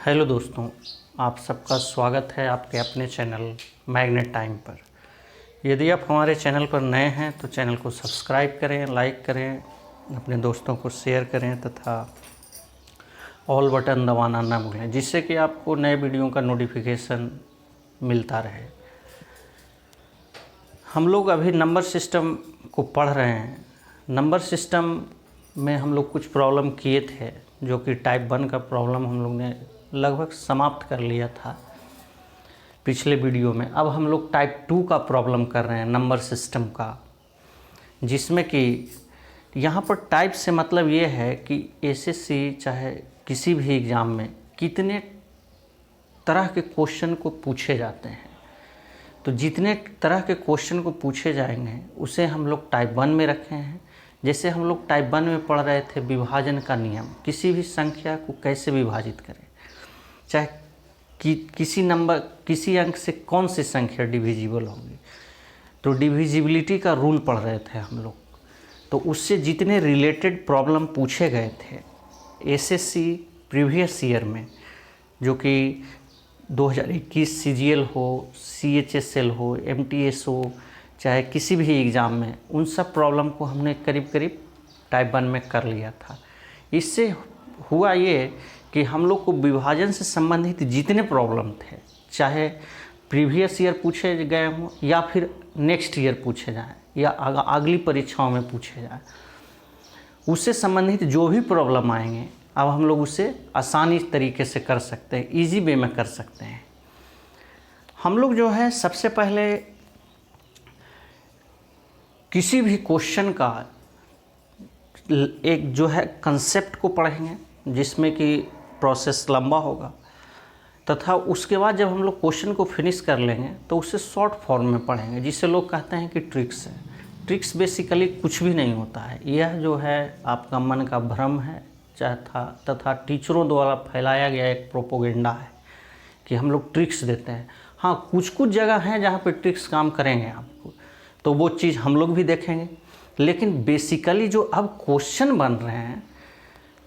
Hello दोस्तों, आप सबका स्वागत है आपके अपने चैनल मैग्नेट टाइम पर। यदि आप हमारे चैनल पर नए हैं तो चैनल को सब्सक्राइब करें, लाइक करें, अपने दोस्तों को शेयर करें तथा ऑल बटन दबाना ना भूलें, जिससे कि आपको नए वीडियो का नोटिफिकेशन मिलता रहे। हम लोग अभी नंबर सिस्टम को पढ़ रहे हैं। नंबर सिस्टम में हम लोग कुछ प्रॉब्लम किए थे, जो कि टाइप 1 का प्रॉब्लम हम लोग ने लगभग समाप्त कर लिया था पिछले वीडियो में। अब हम लोग टाइप 2 का प्रॉब्लम कर रहे हैं नंबर सिस्टम का, जिसमें कि यहाँ पर टाइप से मतलब ये है कि एसएससी चाहे किसी भी एग्ज़ाम में कितने तरह के क्वेश्चन को पूछे जाते हैं। तो जितने तरह के क्वेश्चन को पूछे जाएंगे उसे हम लोग टाइप 1 में रखे हैं। जैसे हम लोग टाइप 1 में पढ़ रहे थे विभाजन का नियम, किसी भी संख्या को कैसे विभाजित करें, चाहे किसी अंक से कौन सी संख्या डिविजिबल होगी। तो डिविजिबिलिटी का रूल पढ़ रहे थे हम लोग। तो उससे जितने रिलेटेड प्रॉब्लम पूछे गए थे एसएससी प्रीवियस ईयर में, जो कि 2021 सीजीएल हो, सीएचएसएल हो, एमटीएस हो, चाहे किसी भी एग्ज़ाम में, उन सब प्रॉब्लम को हमने करीब करीब टाइप 1 में कर लिया था। इससे हुआ ये कि हम लोग को विभाजन से संबंधित जितने प्रॉब्लम थे, चाहे प्रीवियस ईयर पूछे गए हों या फिर नेक्स्ट ईयर पूछे जाएं या अगली परीक्षाओं में पूछे जाएं, उससे संबंधित जो भी प्रॉब्लम आएंगे अब हम लोग उसे आसानी तरीके से कर सकते हैं, इजी वे में कर सकते हैं। हम लोग जो है सबसे पहले किसी भी क्वेश्चन का एक जो है कंसेप्ट को पढ़ेंगे, जिसमें कि प्रोसेस लंबा होगा, तथा उसके बाद जब हम लोग क्वेश्चन को फिनिश कर लेंगे तो उसे शॉर्ट फॉर्म में पढ़ेंगे, जिसे लोग कहते हैं कि ट्रिक्स है। ट्रिक्स बेसिकली कुछ भी नहीं होता है, यह जो है आपका मन का भ्रम है तथा टीचरों द्वारा फैलाया गया एक प्रोपोगेंडा है कि हम लोग ट्रिक्स देते हैं। हाँ, कुछ कुछ जगह हैं जहाँ पे ट्रिक्स काम करेंगे आपको, तो वो चीज़ हम लोग भी देखेंगे। लेकिन बेसिकली जो अब क्वेश्चन बन रहे हैं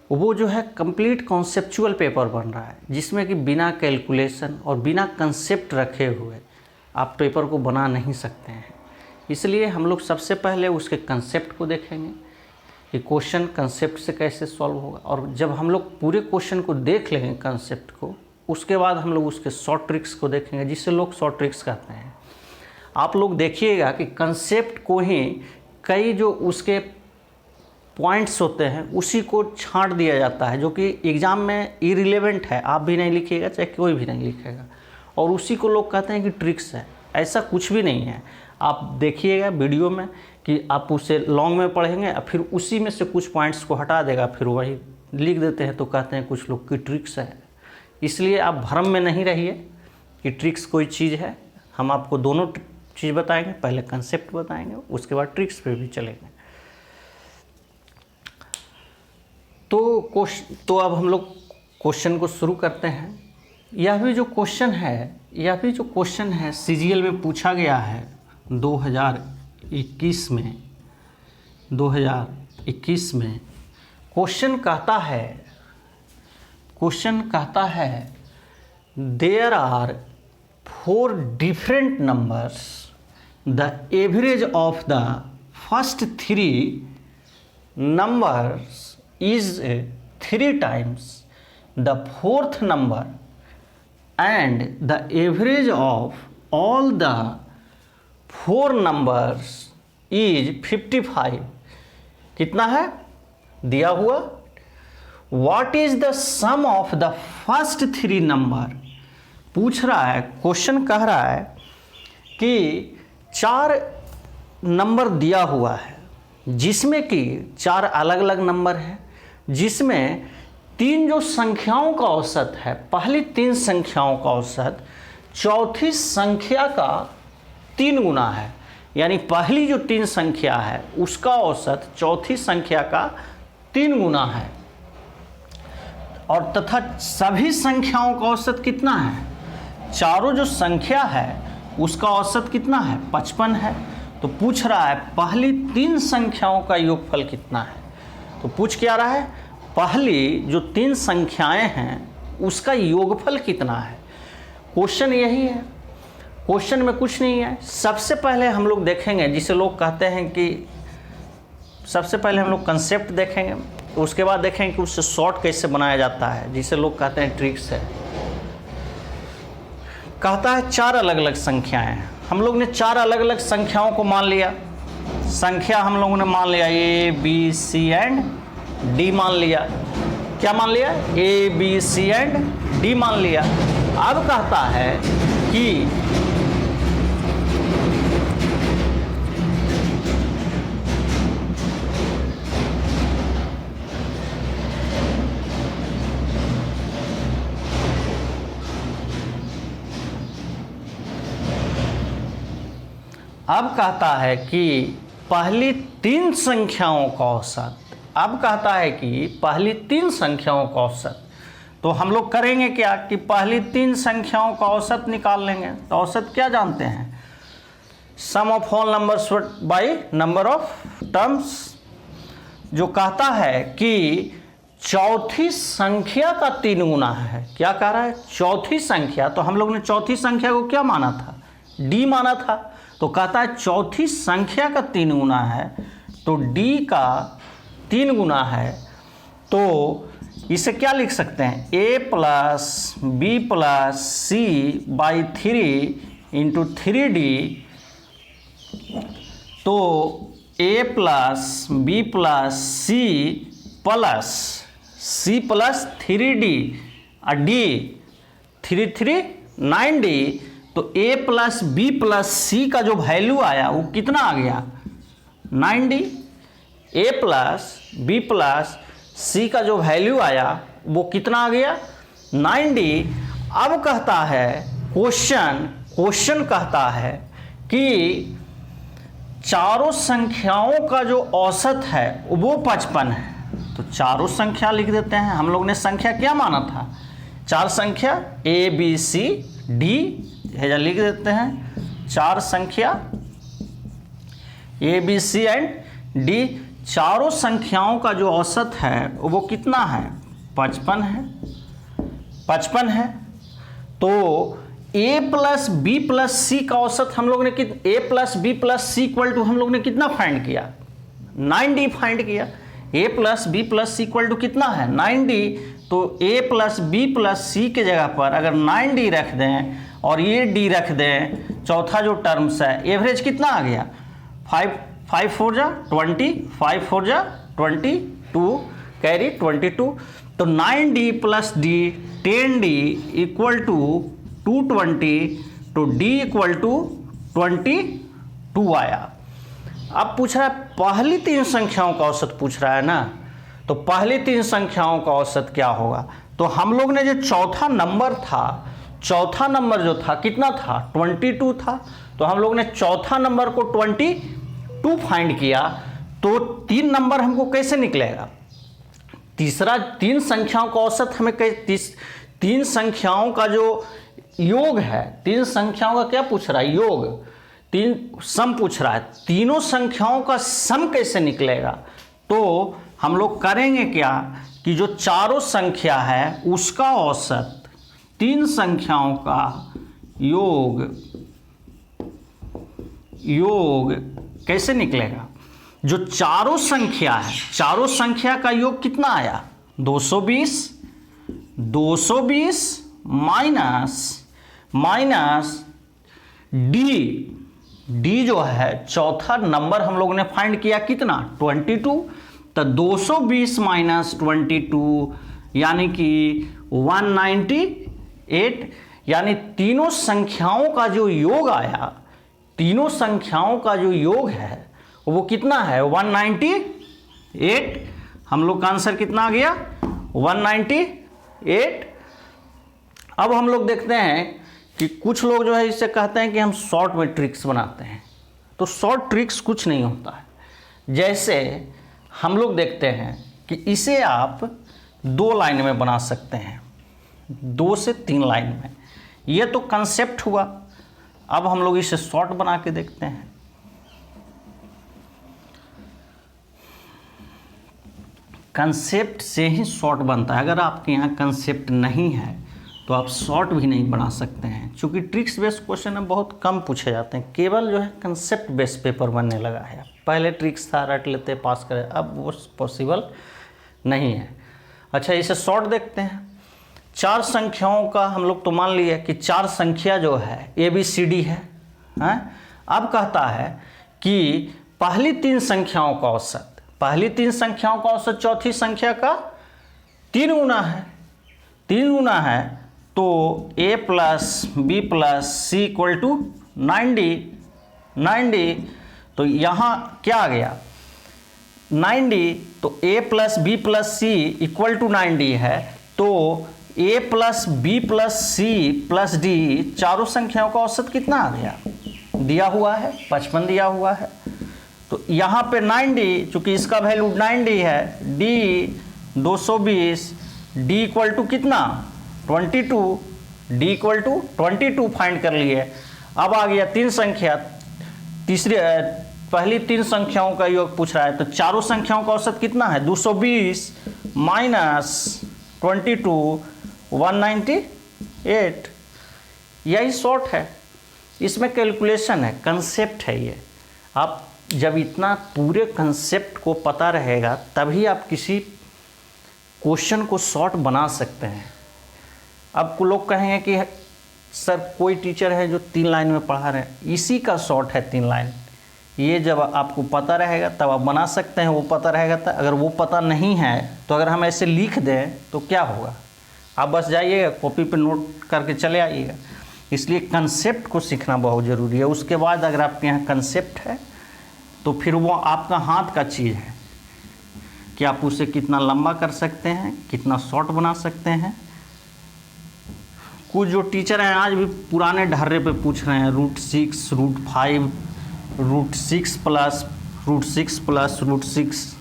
वो जो है कंप्लीट कॉन्सेप्चुअल पेपर बन रहा है, जिसमें कि बिना कैलकुलेशन और बिना कंसेप्ट रखे हुए आप पेपर को बना नहीं सकते हैं। इसलिए हम लोग सबसे पहले उसके कंसेप्ट को देखेंगे कि क्वेश्चन कंसेप्ट से कैसे सॉल्व होगा, और जब हम लोग पूरे क्वेश्चन को देख लेंगे कंसेप्ट को, उसके बाद हम लोग उसके शॉर्ट ट्रिक्स को देखेंगे, जिसे लोग शॉर्ट ट्रिक्स कहते हैं। आप लोग देखिएगा कि कंसेप्ट को ही कई जो उसके पॉइंट्स होते हैं उसी को छांट दिया जाता है, जो कि एग्ज़ाम में इरिलेवेंट है, आप भी नहीं लिखिएगा चाहे कोई भी नहीं लिखेगा, और उसी को लोग कहते हैं कि ट्रिक्स है। ऐसा कुछ भी नहीं है। आप देखिएगा वीडियो में कि आप उसे लॉन्ग में पढ़ेंगे और फिर उसी में से कुछ पॉइंट्स को हटा देगा, फिर वही लिख देते हैं, तो कहते हैं कुछ लोग कि ट्रिक्स है। इसलिए आप भ्रम में नहीं रहिए कि ट्रिक्स कोई चीज़ है। हम आपको दोनों चीज़ बताएंगे, पहले कंसेप्ट बताएंगे, उसके बाद ट्रिक्स पे भी चलेंगे। तो अब हम लोग क्वेश्चन को शुरू करते हैं। यह भी जो क्वेश्चन है सीजीएल में पूछा गया है 2021 में। क्वेश्चन कहता है there are 4 different numbers, the average of the first 3 numbers is 3 times the 4th number and the average of all the 4 numbers is 55। कितना है दिया हुआ? What is the sum of the first 3 number? पूछ रहा है, question कह रहा है कि 4 नंबर दिया हुआ है, जिसमें कि 4 अलग अलग नंबर हैं, जिसमें 3 जो संख्याओं का औसत है, पहली 3 संख्याओं का औसत चौथी संख्या का 3 गुना है। यानी पहली जो 3 संख्या है उसका औसत चौथी संख्या का 3 गुना है, और तथा सभी संख्याओं का औसत कितना है? चारों जो संख्या है उसका औसत कितना है? 55 है। तो पूछ रहा है पहली 3 संख्याओं का योगफल कितना है। तो पूछ क्या रहा है? पहली जो 3 संख्याएं हैं उसका योगफल कितना है। क्वेश्चन यही है, क्वेश्चन में कुछ नहीं है। सबसे पहले हम लोग देखेंगे, जिसे लोग कहते हैं कि सबसे पहले हम लोग कंसेप्ट देखेंगे, उसके बाद देखेंगे कि उससे शॉर्ट कैसे बनाया जाता है, जिसे लोग कहते हैं ट्रिक्स है। कहता है 4 अलग अलग संख्याएं हैं। हम लोग ने 4 अलग अलग संख्याओं को मान लिया। संख्या हम लोगों ने मान लिया A, B, C and D मान लिया। क्या मान लिया? A, B, C and D मान लिया। अब कहता है कि अब कहता है कि पहली 3 संख्याओं का औसत। अब कहता है कि पहली 3 संख्याओं का औसत। तो हम लोग करेंगे क्या कि पहली 3 संख्याओं का औसत निकाल लेंगे। तो औसत क्या जानते हैं? Sum of all numbers by number of terms. जो कहता है कि चौथी संख्या का 3 गुना है। क्या कह रहा है? चौथी संख्या। तो हम लोग ने चौथी संख्या को क्या माना था? D माना था। तो कहता है चौथी संख्या का 3 गुना है, तो D का 3 गुना है। तो इसे क्या लिख सकते हैं? A plus B plus C by 3 into 3D। तो A plus B plus C plus 3D और D 3 3 9D। तो A plus B plus C का जो वैल्यू आया वो कितना आ गया? 9D। A plus B plus C का जो वैल्यू आया वो कितना आ गया? 9D। अब कहता है क्वेश्चन कहता है कि चारों संख्याओं का जो औसत है वो 55 है। तो चारों संख्या लिख देते हैं। हम लोग ने संख्या क्या माना था? 4 संख्या A, B, C, D हेजा लिख देते हैं। 4 संख्या A, B, C and D। चारों संख्याओं का जो औसत है वो कितना है? 55 है। 55 है। तो A plus B plus C का औसत हम लोग ने A plus B plus C equal to हम लोग ने कितना फाइंड किया? 9D फाइंड किया। A plus B plus C equal to कितना है? 9D। तो A plus B plus C के जगह पर अगर 9D रख दें और ये D रख दें, चौथा जो टर्म्स है, एवरेज कितना आ गया? 5 4 जा 20, 5 4 जा 22, कैरी 22। तो 9D plus D 10D equal to 220। तो D इक्वल टू 22 आया। अब पूछ रहा है पहली 3 संख्याओं का औसत पूछ रहा है ना। तो पहली 3 संख्याओं का औसत क्या होगा? तो हम लोग ने जो चौथा नंबर था, चौथा नंबर जो था कितना था? 22 था। तो हम लोग ने चौथा नंबर को 22 फाइंड किया। तो 3 नंबर हमको कैसे निकलेगा? तीसरा 3 संख्याओं का औसत हमें 3 संख्याओं का जो योग है, 3 संख्याओं का क्या पूछ रहा है? योग। 3 सम पूछ रहा है। तीनों संख्याओं का सम कैसे निकलेगा? तो हम लोग करेंगे क्या कि जो चारों संख्या है उसका औसत 3 संख्याओं का योग कैसे निकलेगा? जो चारों संख्या है, चारों संख्या का योग कितना आया? 220 माइनस D जो है चौथा नंबर हम लोगों ने फाइंड किया कितना? 22। तो 220 माइनस 22 यानी कि 198। यानी तीनों संख्याओं का जो योग आया, तीनों संख्याओं का जो योग है वो कितना है? 198। हम लोग का आंसर कितना आ गया? 198। अब हम लोग देखते हैं कि कुछ लोग जो है इससे कहते हैं कि हम शॉर्ट में ट्रिक्स बनाते हैं। तो शॉर्ट ट्रिक्स कुछ नहीं होता है। जैसे हम लोग देखते हैं कि इसे आप 2 लाइन में बना सकते हैं, 2 से 3 लाइन में। ये तो कंसेप्ट हुआ। अब हम लोग इसे शॉर्ट बना के देखते हैं। कंसेप्ट से ही शॉर्ट बनता है। अगर आपके यहाँ कंसेप्ट नहीं है तो आप शॉर्ट भी नहीं बना सकते हैं, क्योंकि ट्रिक्स बेस्ड क्वेश्चन है बहुत कम पूछे जाते हैं। केवल जो है कंसेप्ट बेस्ड पेपर बनने लगा है। पहले ट्रिक्स था रट लेते पास करें, अब वो पॉसिबल नहीं है। अच्छा, इसे शॉर्ट देखते हैं। 4 संख्याओं का हम लोग तो मान लिया कि 4 संख्या जो है ABCD है, हैं? अब कहता है कि पहली 3 संख्याओं का औसत, पहली 3 संख्याओं का औसत चौथी संख्या का 3 गुना है। 3 गुना है तो A + B + C = 90। तो यहाँ क्या आ गया 90, तो A + B + C = 90 है। तो A + B + C + D चारों संख्याओं का औसत कितना आ गया, दिया हुआ है 55 दिया हुआ है। तो यहाँ पे 90, चूँकि इसका वैल्यू 90 है, D 220, D = कितना 22, D = 22 फाइंड कर लिए। अब आ गया 3 संख्या, तीसरी पहली 3 संख्याओं का योग पूछ रहा है, तो चारों संख्याओं का औसत कितना है 220 - 22 198। यही शॉर्ट है, इसमें कैलकुलेशन है, कंसेप्ट है ये। आप जब इतना पूरे कंसेप्ट को पता रहेगा तभी आप किसी क्वेश्चन को शॉर्ट बना सकते हैं। अब लोग कहेंगे कि सर कोई टीचर है जो 3 लाइन में पढ़ा रहे हैं, इसी का शॉर्ट है 3 लाइन। ये जब आपको पता रहेगा तब आप बना सकते हैं, वो पता रहेगा तब। अगर वो पता नहीं है तो अगर हम ऐसे लिख दें तो क्या होगा, आप बस जाइएगा कॉपी पे नोट करके चले आइएगा। इसलिए कंसेप्ट को सीखना बहुत ज़रूरी है। उसके बाद अगर आपके यहाँ कंसेप्ट है तो फिर वो आपका हाथ का चीज़ है कि आप उसे कितना लंबा कर सकते हैं, कितना शॉर्ट बना सकते हैं। कुछ जो टीचर हैं आज भी पुराने ढर्रे पे पूछ रहे हैं √6, √5, √6 + √6 + √6,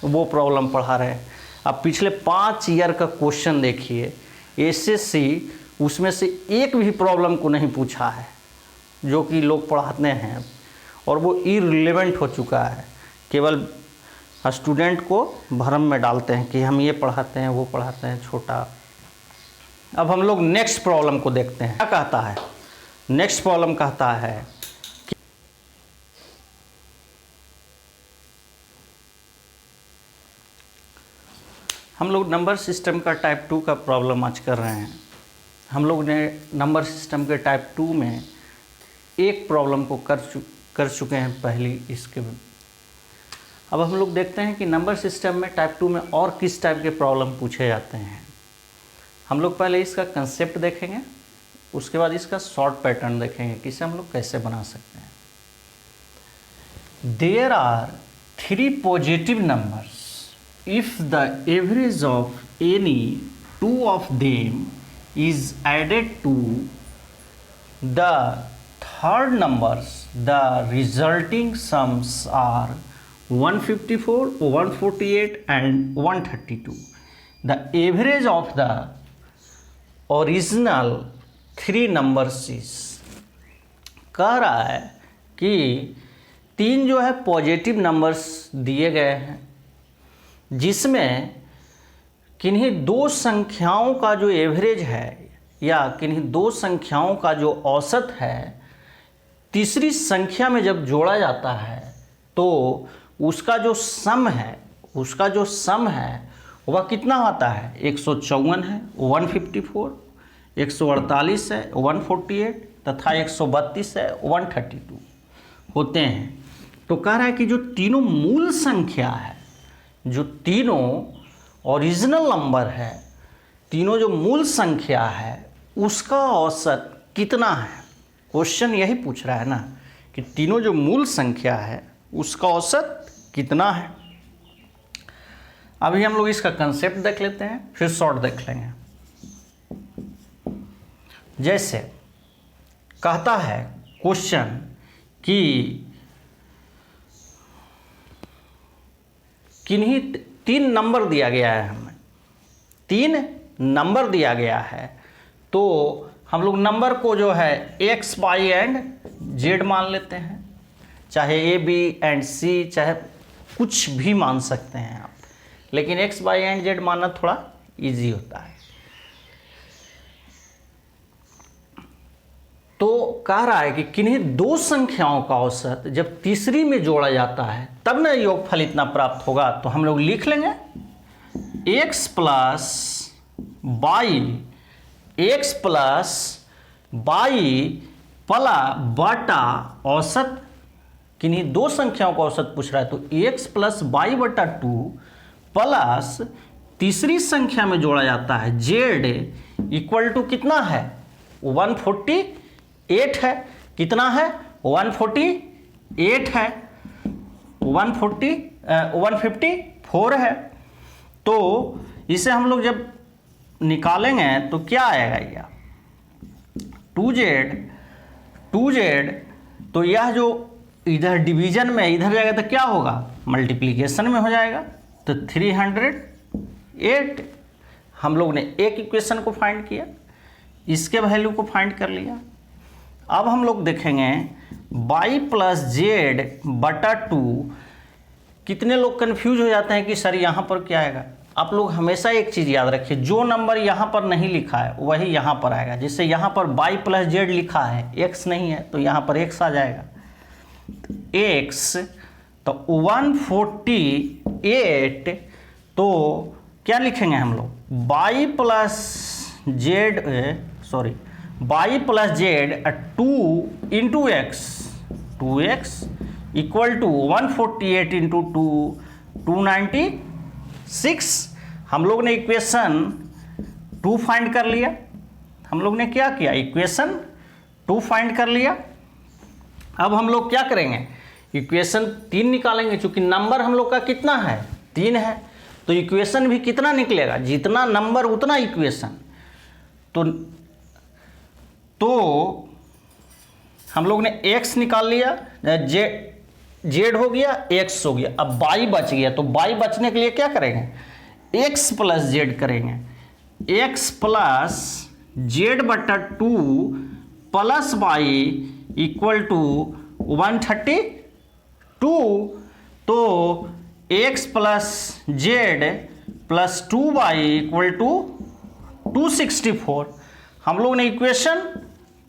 वो प्रॉब्लम पढ़ा रहे हैं। अब पिछले 5 ईयर का क्वेश्चन देखिए, SSC उसमें से एक भी प्रॉब्लम को नहीं पूछा है जो कि लोग पढ़ाते हैं, और वो इररिलेवेंट हो चुका है। केवल स्टूडेंट को भ्रम में डालते हैं कि हम ये पढ़ाते हैं, वो पढ़ाते हैं छोटा। अब हम लोग नेक्स्ट प्रॉब्लम को देखते हैं। क्या कहता है नेक्स्ट प्रॉब्लम, कहता है कि हम लोग नंबर सिस्टम का टाइप 2 का प्रॉब्लम आज कर रहे हैं। हम लोग ने नंबर सिस्टम के टाइप 2 में एक प्रॉब्लम को कर चुके हैं पहली इसके। अब हम लोग देखते हैं कि नंबर सिस्टम में टाइप 2 में और किस टाइप के प्रॉब्लम पूछे जाते हैं। हम लोग पहले इसका कंसेप्ट देखेंगे, उसके बाद इसका शॉर्ट पैटर्न देखेंगे कि इसे हम लोग कैसे बना सकते हैं। There are 3 positive numbers if the average of any 2 of them is added to the third numbers, the resulting sums are 154, 148 and 132. The average of the original 3 numbers is, कह रहा है कि 3 जो है पॉजिटिव नंबर्स दिए गए हैं, जिसमें किन्हीं 2 संख्याओं का जो एवरेज है या किन्हीं 2 संख्याओं का जो औसत है, तीसरी संख्या में जब जोड़ा जाता है तो उसका जो सम है वह कितना आता है 154 है, 154, 148 है, 148 तथा 132 है, 132 होते हैं। तो कह रहा है कि जो तीनों मूल संख्या है, जो तीनों ओरिजिनल नंबर है, तीनों जो मूल संख्या है उसका औसत कितना है। क्वेश्चन यही पूछ रहा है ना कि तीनों जो मूल संख्या है उसका औसत कितना है। अभी हम लोग इसका कंसेप्ट देख लेते हैं, फिर शॉर्ट देख लेंगे। जैसे कहता है क्वेश्चन कि किन्हीं 3 नंबर दिया गया है, हमें 3 नंबर दिया गया है, तो हम लोग नंबर को जो है x, y एंड z मान लेते हैं, चाहे a, b एंड c, चाहे कुछ भी मान सकते हैं आप। लेकिन x, y एंड z मानना थोड़ा इजी होता है। तो कह रहा है कि किन्हीं दो संख्याओं का औसत जब तीसरी में जोड़ा जाता है तब ना योगफल इतना प्राप्त होगा। तो हम लोग लिख लेंगे x plus y, x plus y पला बटा औसत, किन्हीं दो संख्याओं का औसत पूछ रहा है। तो x प्लस वाई बटा 2 प्लस तीसरी संख्या में जोड़ा जाता है z इक्वल टू कितना है 148 है। कितना है 148 है, 154 है। तो इसे हम लोग जब निकालेंगे तो क्या आएगा यह 2z, तो यह जो इधर डिवीजन में इधर जाएगा तो क्या होगा मल्टीप्लिकेशन में हो जाएगा। तो 308 हम लोग ने एक इक्वेशन को फाइंड किया, इसके वैल्यू को फाइंड कर लिया। अब हम लोग देखेंगे y प्लस जेड बटा 2। कितने लोग कंफ्यूज हो जाते हैं कि सर यहाँ पर क्या आएगा। आप लोग हमेशा एक चीज़ याद रखिए, जो नंबर यहाँ पर नहीं लिखा है वही यहाँ पर आएगा। जैसे यहाँ पर y प्लस जेड लिखा है, x नहीं है तो यहाँ पर x आ जाएगा। x तो 148, तो क्या लिखेंगे हम लोग y plus z, sorry y plus z 2 into x, 2x equal to 148 into 296। हम लोग ने इक्वेशन 2 फाइंड कर लिया। हम लोग ने क्या किया इक्वेशन 2 फाइंड कर लिया। अब हम लोग क्या करेंगे इक्वेशन 3 निकालेंगे। चूंकि नंबर हम लोग का कितना है 3 है, तो इक्वेशन भी कितना निकलेगा जितना नंबर उतना इक्वेशन। तो हम लोग ने x निकाल लिया, z हो गया, x हो गया। अब y बच गया, तो y बचने के लिए क्या करेंगे x प्लस जेड करेंगे। x प्लस जेड बटा 2 प्लस वाई इक्वल टू 132। तो x plus z plus 2y equal to 264। हम लोग ने इक्वेशन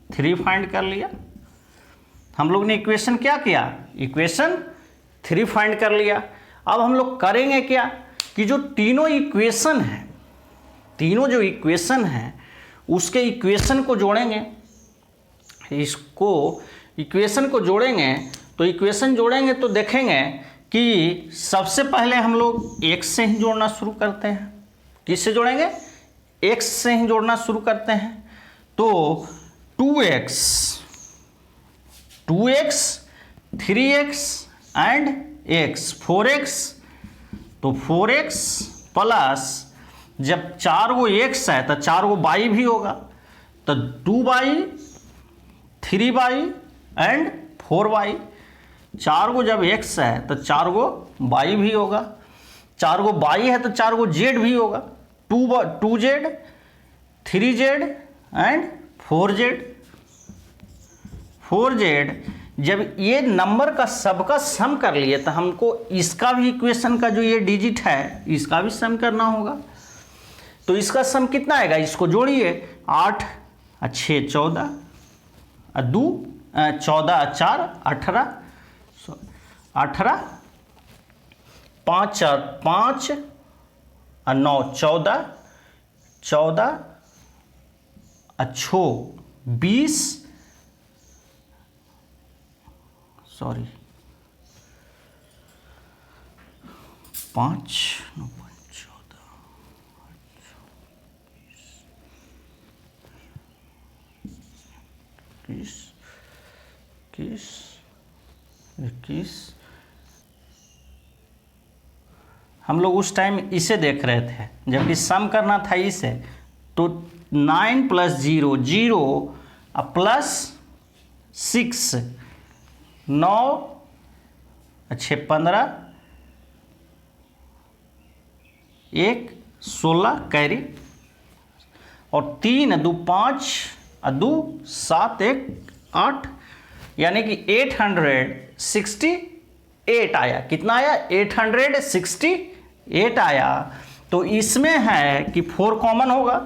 3 फाइंड कर लिया। हम लोग ने इक्वेशन क्या किया इक्वेशन 3 फाइंड कर लिया। अब हम लोग करेंगे क्या कि जो तीनों इक्वेशन है, तीनों जो इक्वेशन है उसके इक्वेशन को जोड़ेंगे। इसको इक्वेशन को जोड़ेंगे, तो इक्वेशन जोड़ेंगे तो देखेंगे कि सबसे पहले हम लोग x से ही जोड़ना शुरू करते हैं। किससे जोड़ेंगे x से ही जोड़ना शुरू करते हैं। तो 2x, 3x and x, 4x। तो 4x प्लस जब 4 गो x है तो 4 गो y भी होगा, तो 2y, 3y एंड 4y। 4 गो जब x है तो 4 गो y भी होगा, 4 गो y है तो 4 गो z भी होगा, 2z, 3z एंड 4z। जब ये नंबर का सबका सम कर लिए तो हमको इसका भी इक्वेशन का जो ये डिजिट है इसका भी सम करना होगा। तो इसका सम कितना आएगा, इसको जोड़िए 8 6 14 2 14 4 18 18 5 4 5 9 14 14 6 20, सॉरी 5 9 14 21 हम लोग उस टाइम इसे देख रहे थे, जबकि सम करना था इसे। तो 9 प्लस 0 0 प्लस 6 9 6 15 1 16 कैरी, और 3 2 5 2 7 1 8, यानी कि 868 आया। कितना आया 868 8 आया, तो इसमें है कि 4 कॉमन होगा,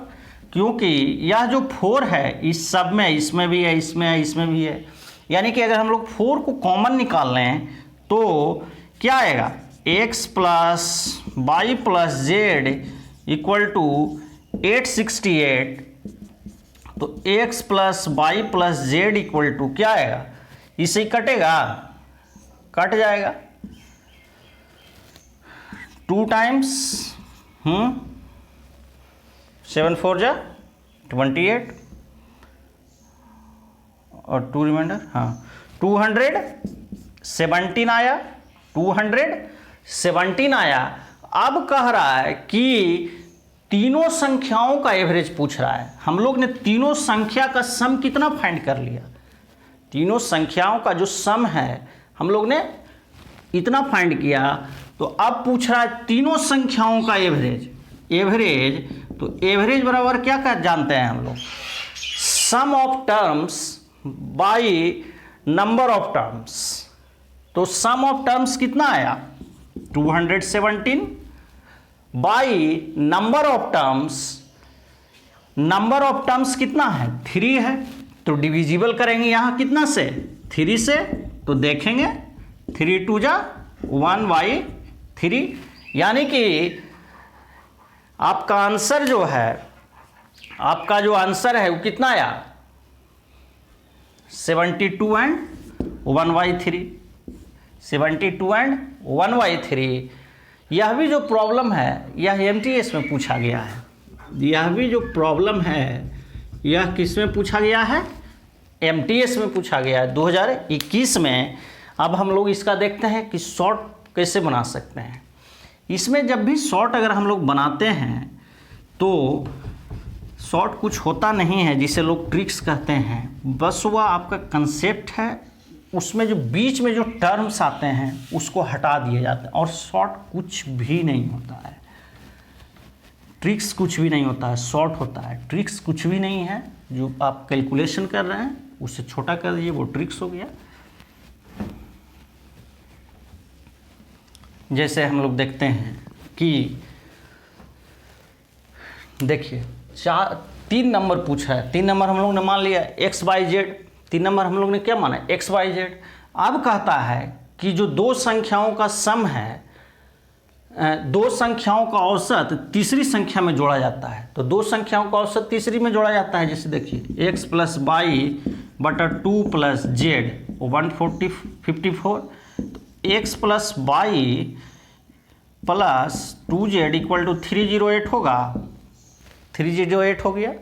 क्योंकि यह जो 4 है इस सब में, इसमें भी है, इसमें है, इसमें भी है। यानी कि अगर हम लोग 4 को कॉमन निकाल लें तो क्या आएगा, x plus y plus z equal to 868। तो x plus y plus z equal to क्या आएगा, इसे कटेगा, कट जाएगा 2 टाइम्स 7 4 जा 28 और 2 रिमाइंडर, हाँ 217 आया, 217 आया। अब कह रहा है कि तीनों संख्याओं का एवरेज पूछ रहा है। हम लोग ने तीनों संख्या का सम कितना फाइंड कर लिया, तीनों संख्याओं का जो सम है हम लोग ने इतना फाइंड किया। तो अब पूछ रहा है तीनों संख्याओं का एवरेज। एवरेज, तो एवरेज बराबर क्या क्या जानते हैं हम लोग, sum of terms by number of terms. तो सम ऑफ टर्म्स कितना आया 217 by number of terms, number of terms कितना है 3 है, तो डिविजिबल करेंगे यहां कितना से 3 से, तो देखेंगे 3 2 जा 1 बाई 3, यानी कि आपका आंसर जो है, आपका जो आंसर है वो कितना आया 72 एंड 1/3, 72 एंड 1/3। यह भी जो प्रॉब्लम है यह एमटीएस में पूछा गया है। यह भी जो प्रॉब्लम है यह किस में पूछा गया है, एमटीएस में पूछा गया है 2021 में। अब हम लोग इसका देखते हैं कि शॉर्ट कैसे बना सकते हैं। इसमें जब भी शॉर्ट अगर हम लोग बनाते हैं तो शॉर्ट कुछ होता नहीं है जिसे लोग ट्रिक्स कहते हैं, बस वह आपका कंसेप्ट है, उसमें जो बीच में जो टर्म्स आते हैं उसको हटा दिए जाते हैं। और शॉर्ट कुछ भी नहीं होता है, ट्रिक्स कुछ भी नहीं होता है, शॉर्ट होता है। ट्रिक्स कुछ भी नहीं है, जो आप कैलकुलेशन कर रहे हैं उससे छोटा कर दीजिए, वो ट्रिक्स हो गया। जैसे हम लोग देखते हैं कि देखिए 3 नंबर पूछा है, 3 नंबर हम लोग ने मान लिया x y z, 3 नंबर हम लोग ने क्या माना x y z। अब कहता है कि जो दो संख्याओं का सम है, दो संख्याओं का औसत तीसरी संख्या में जोड़ा जाता है। तो दो संख्याओं का औसत तीसरी में जोड़ा जाता है, जैसे देखिए x प्लस वाई बटा 2 plus z 154, x plus y plus 2z equal to 308 होगा, 308 हो गया।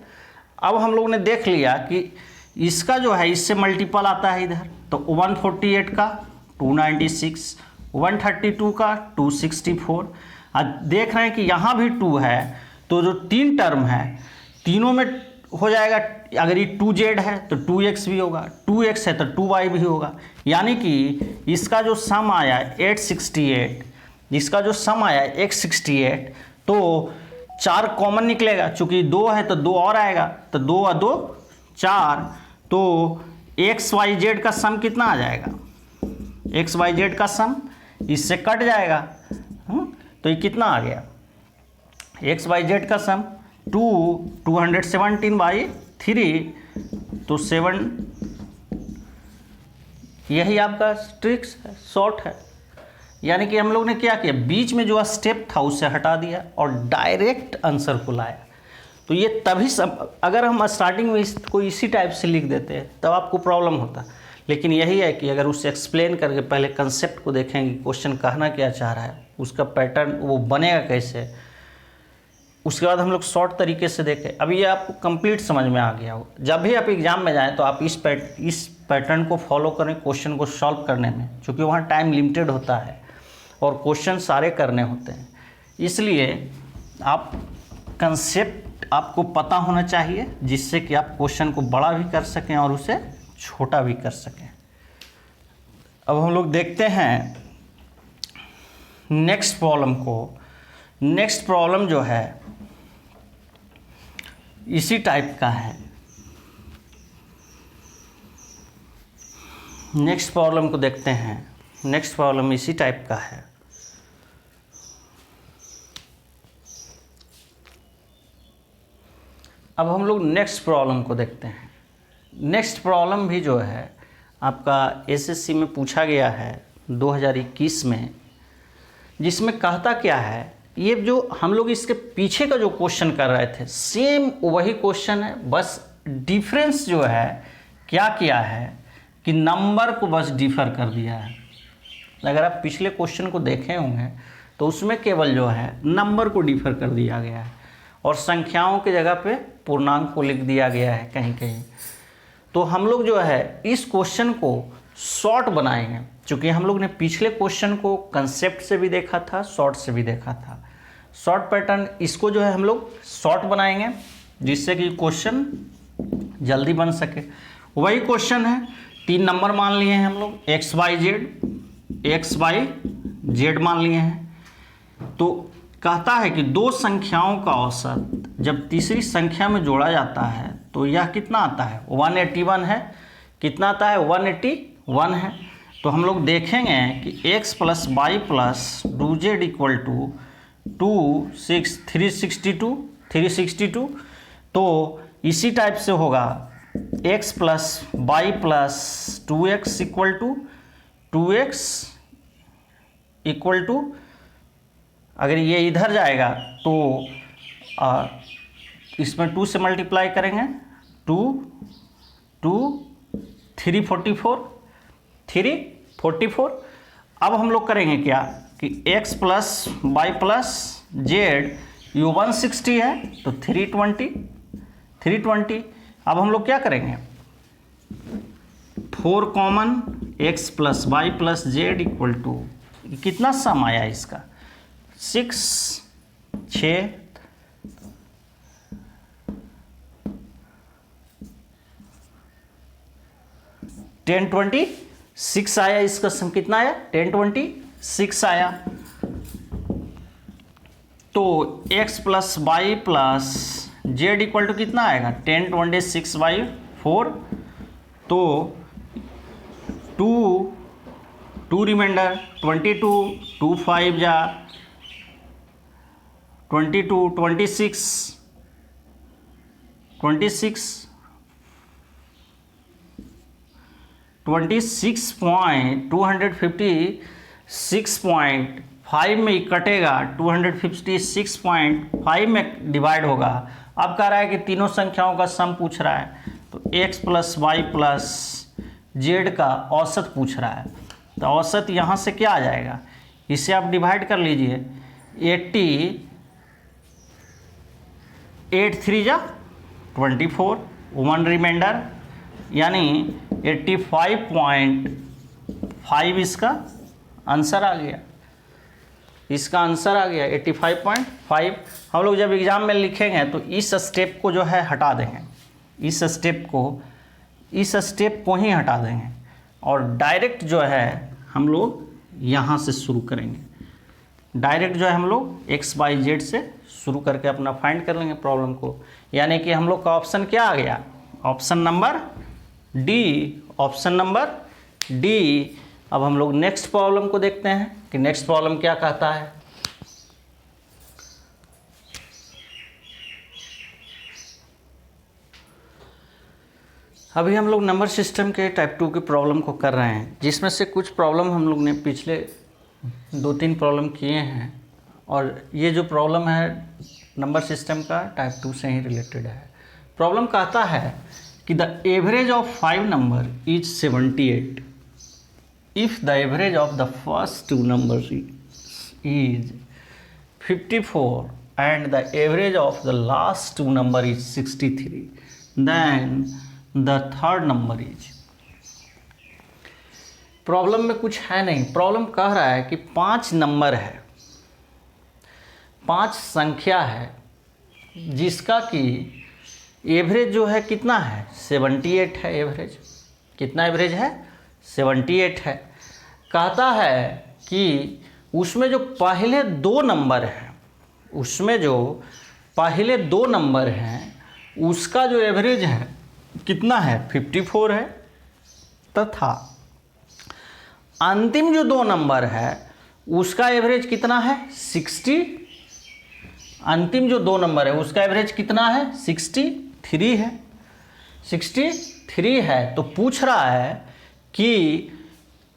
अब हम लोग ने देख लिया कि इसका जो है इससे मल्टीपल आता है इधर, तो 148 का 296, 132 का 264। आज देख रहे हैं कि यहाँ भी 2 है, तो जो 3 टर्म है तीनों में हो जाएगा। अगर ये 2z है तो 2x भी होगा, 2x है तो 2y भी होगा। यानी कि इसका जो सम आया 868, इसका जो सम आया 868, तो 4 कॉमन निकलेगा, चूंकि 2 है तो 2 और आएगा, तो 2 और 2 4, तो एक्स वाई जेड का सम कितना आ जाएगा, एक्स वाई जेड का सम इससे कट जाएगा। तो ये कितना आ गया, एक्स वाई जेड का सम 217/3, तो 7। यही आपका ट्रिक्स है, शॉर्ट है। यानी कि हम लोग ने क्या किया, बीच में जो स्टेप था उसे हटा दिया और डायरेक्ट आंसर को लाया। तो ये तभी सब, अगर हम स्टार्टिंग में इसको इसी टाइप से लिख देते हैं तब आपको प्रॉब्लम होता। लेकिन यही है कि अगर उसे एक्सप्लेन करके पहले कंसेप्ट को देखेंगे, क्वेश्चन कहना क्या चाह रहा है, उसका पैटर्न वो बनेगा कैसे, उसके बाद हम लोग शॉर्ट तरीके से देखें। अब ये आपको कंप्लीट समझ में आ गया हो। जब भी आप एग्जाम में जाएं तो आप इस पैटर्न को फॉलो करें क्वेश्चन को सॉल्व करने में, क्योंकि वहाँ टाइम लिमिटेड होता है और क्वेश्चन सारे करने होते हैं। इसलिए आप कंसेप्ट आपको पता होना चाहिए, जिससे कि आप क्वेश्चन को बड़ा भी कर सकें और उसे छोटा भी कर सकें। अब हम लोग देखते हैं नेक्स्ट प्रॉब्लम को। नेक्स्ट प्रॉब्लम जो है इसी टाइप का है। नेक्स्ट प्रॉब्लम को देखते हैं। नेक्स्ट प्रॉब्लम इसी टाइप का है। अब हम लोग नेक्स्ट प्रॉब्लम को देखते हैं। नेक्स्ट प्रॉब्लम भी जो है आपका एसएससी में पूछा गया है 2021 में, जिसमें कहता क्या है, ये जो हम लोग इसके पीछे का जो क्वेश्चन कर रहे थे सेम वही क्वेश्चन है, बस डिफरेंस जो है क्या किया है कि नंबर को बस डिफर कर दिया है। अगर आप पिछले क्वेश्चन को देखे होंगे तो उसमें केवल जो है नंबर को डिफर कर दिया गया है और संख्याओं की जगह पे पूर्णांक को लिख दिया गया है कहीं कहीं। तो हम लोग जो है इस क्वेश्चन को शॉर्ट बनाएंगे, क्योंकि हम लोग ने पिछले क्वेश्चन को कंसेप्ट से भी देखा था, शॉर्ट से भी देखा था। शॉर्ट पैटर्न इसको जो है हम लोग शॉर्ट बनाएंगे जिससे कि क्वेश्चन जल्दी बन सके। वही क्वेश्चन है, 3 नंबर मान लिए हैं हम लोग, x y z मान लिए हैं। तो कहता है कि दो संख्याओं का औसत जब तीसरी संख्या में जोड़ा जाता है तो यह कितना आता है, 181 है। कितना आता है, 181 है। तो हम लोग देखेंगे कि x + y + 2z = 362। तो इसी टाइप से होगा x + y + 2x = 2x = अगर ये इधर जाएगा तो इसमें 2 से मल्टीप्लाई करेंगे, 2 344। अब हम लोग करेंगे क्या कि x + y + z ये 160 है तो 320। अब हम लोग क्या करेंगे, 4 कॉमन, x + y + z = कितना सम आया इसका, 6 6 1026 आया। इसका सम कितना आया, 1026 आया। तो x + y + z = कितना आएगा, 1026/4। तो 2 रिमाइंडर 22, 2 5 जा 22, 26 256.5 में कटेगा, 256.5 में डिवाइड होगा। अब कह रहा है कि तीनों संख्याओं का सम पूछ रहा है, तो x + y + z का औसत पूछ रहा है। तो औसत यहाँ से क्या आ जाएगा, इसे आप डिवाइड कर लीजिए, 8 3 जा 24, 1 रिमाइंडर, यानी 85.5 इसका आंसर आ गया। 85.5। हम लोग जब एग्ज़ाम में लिखेंगे तो इस स्टेप को जो है हटा देंगे, इस स्टेप को ही हटा देंगे और डायरेक्ट जो है हम लोग यहाँ से शुरू करेंगे। डायरेक्ट जो है हम लोग x y z से शुरू करके अपना फाइंड कर लेंगे प्रॉब्लम को। यानी कि हम लोग का ऑप्शन क्या आ गया, ऑप्शन नंबर डी। अब हम लोग नेक्स्ट प्रॉब्लम को देखते हैं कि नेक्स्ट प्रॉब्लम क्या कहता है। अभी हम लोग नंबर सिस्टम के टाइप 2 के प्रॉब्लम को कर रहे हैं, जिसमें से कुछ प्रॉब्लम हम लोग ने पिछले 2-3 प्रॉब्लम किए हैं और ये जो प्रॉब्लम है नंबर सिस्टम का टाइप 2 से ही रिलेटेड है। प्रॉब्लम कहता है कि the average of 5 number is 78 if the average of the first 2 number is 54 and the average of the last 2 number is 63, then the third number is. Problem में कुछ है नहीं, प्रॉब्लम कह रहा है कि 5 नंबर है, 5 संख्या है जिसका कि एवरेज जो है कितना है, 78 है। एवरेज कितना एवरेज है, 78 है। कहता है कि उसमें जो पहले 2 नंबर हैं, उसका जो एवरेज है कितना है, 54 है, तथा अंतिम जो 2 नंबर है उसका एवरेज कितना है, 60। अंतिम जो 2 नंबर है उसका एवरेज कितना है, 63 है, 63 है। तो पूछ रहा है कि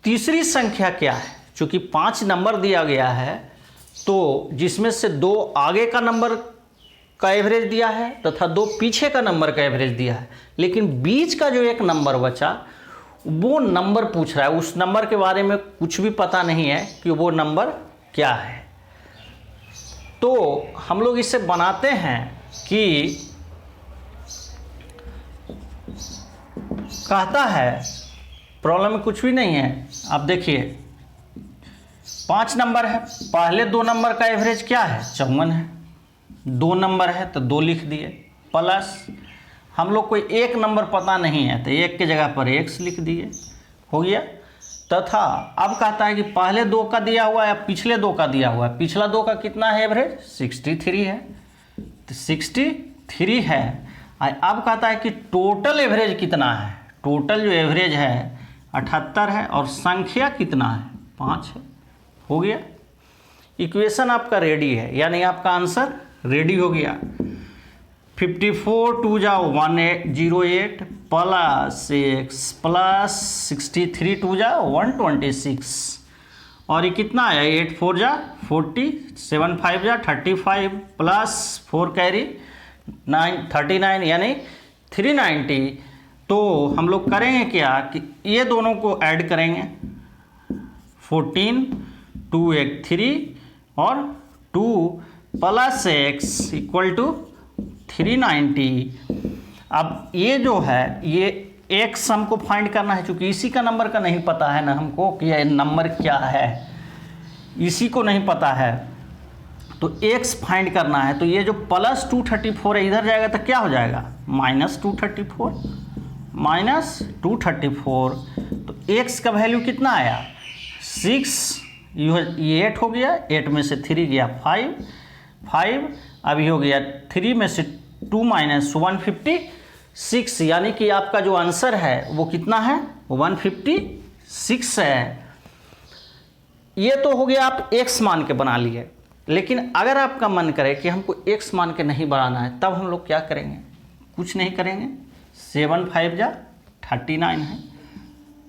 तीसरी संख्या क्या है। चूँकि 5 नंबर दिया गया है तो जिसमें से 2 आगे का नंबर का एवरेज दिया है तथा 2 पीछे का नंबर का एवरेज दिया है, लेकिन बीच का जो एक नंबर बचा वो नंबर पूछ रहा है। उस नंबर के बारे में कुछ भी पता नहीं है कि वो नंबर क्या है। तो हम लोग इसे बनाते हैं कि कहता है, प्रॉब्लम में कुछ भी नहीं है। आप देखिए 5 नंबर है, पहले 2 नंबर का एवरेज क्या है, 54 है। 2 नंबर है तो 2 लिख दिए, प्लस हम लोग को एक नंबर पता नहीं है तो 1 के जगह पर x लिख दिए, हो गया। तथा अब कहता है कि पहले 2 का दिया हुआ है या पिछले 2 का दिया हुआ है। पिछला 2 का कितना है एवरेज, 63 है, तो 63 है। अब कहता है कि टोटल एवरेज कितना है। टोटल जो एवरेज है 78 है और संख्या कितना है, 5 है, हो गया। इक्वेशन आपका रेडी है, यानी आपका आंसर रेडी हो गया। 54 2 जा 108 प्लस x प्लस 63 2 जा 126 और ये कितना आया, 8 4 जा 40 7 5 जा 35 प्लस 4 कैरी 39 यानी 390। तो हम लोग करेंगे क्या कि ये दोनों को ऐड करेंगे, 14 2 1 3 और 2 प्लस x इक्वल टू 390। अब ये जो है ये x हमको फाइंड करना है, चूँकि इसी का नंबर का नहीं पता है ना हमको कि ये नंबर क्या है, इसी को नहीं पता है तो x फाइंड करना है। तो ये जो प्लस 234 है इधर जाएगा तो क्या हो जाएगा, माइनस 234 तो x का वैल्यू कितना आया, 6, ये 8 हो गया, 8 में से 3 गया 5, अभी हो गया 3 में से 2 माइनस 156, यानी कि आपका जो आंसर है वो कितना है, 156 है। ये तो हो गया आप x मान के बना लिए। लेकिन अगर आपका मन करे कि हमको x मान के नहीं बनाना है तब हम लोग क्या करेंगे, कुछ नहीं करेंगे। 7 5 जा 39 है,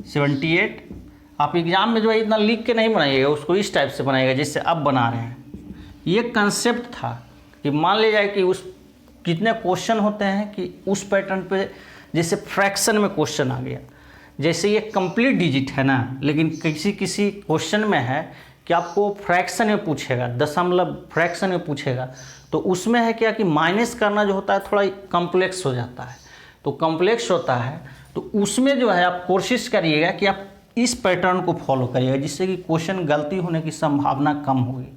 78। आप एग्जाम में जो है इतना लिख के नहीं बनाइएगा, उसको इस टाइप से बनाइएगा जैसे अब बना रहे हैं। ये कंसेप्ट था कि मान ले जाए कि उस कितने क्वेश्चन होते हैं कि उस पैटर्न पे जैसे फ्रैक्शन में क्वेश्चन आ गया, जैसे ये कंप्लीट डिजिट है ना, लेकिन किसी क्वेश्चन में है कि आपको फ्रैक्शन में पूछेगा, दशमलव फ्रैक्शन में पूछेगा, तो उसमें है क्या कि माइनस करना जो होता है थोड़ा कॉम्प्लेक्स हो जाता है। तो कॉम्प्लेक्स होता है तो उसमें जो है आप कोशिश करिएगा कि आप इस पैटर्न को फॉलो करिएगा, जिससे कि क्वेश्चन गलती होने की संभावना कम होगी।